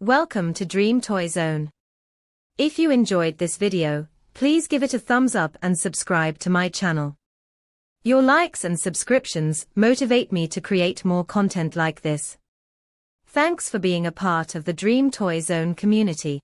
Welcome to Dream Toy Zone. If you enjoyed this video, please give it a thumbs up and subscribe to my channel. Your likes and subscriptions motivate me to create more content like this. Thanks for being a part of the Dream Toy Zone community.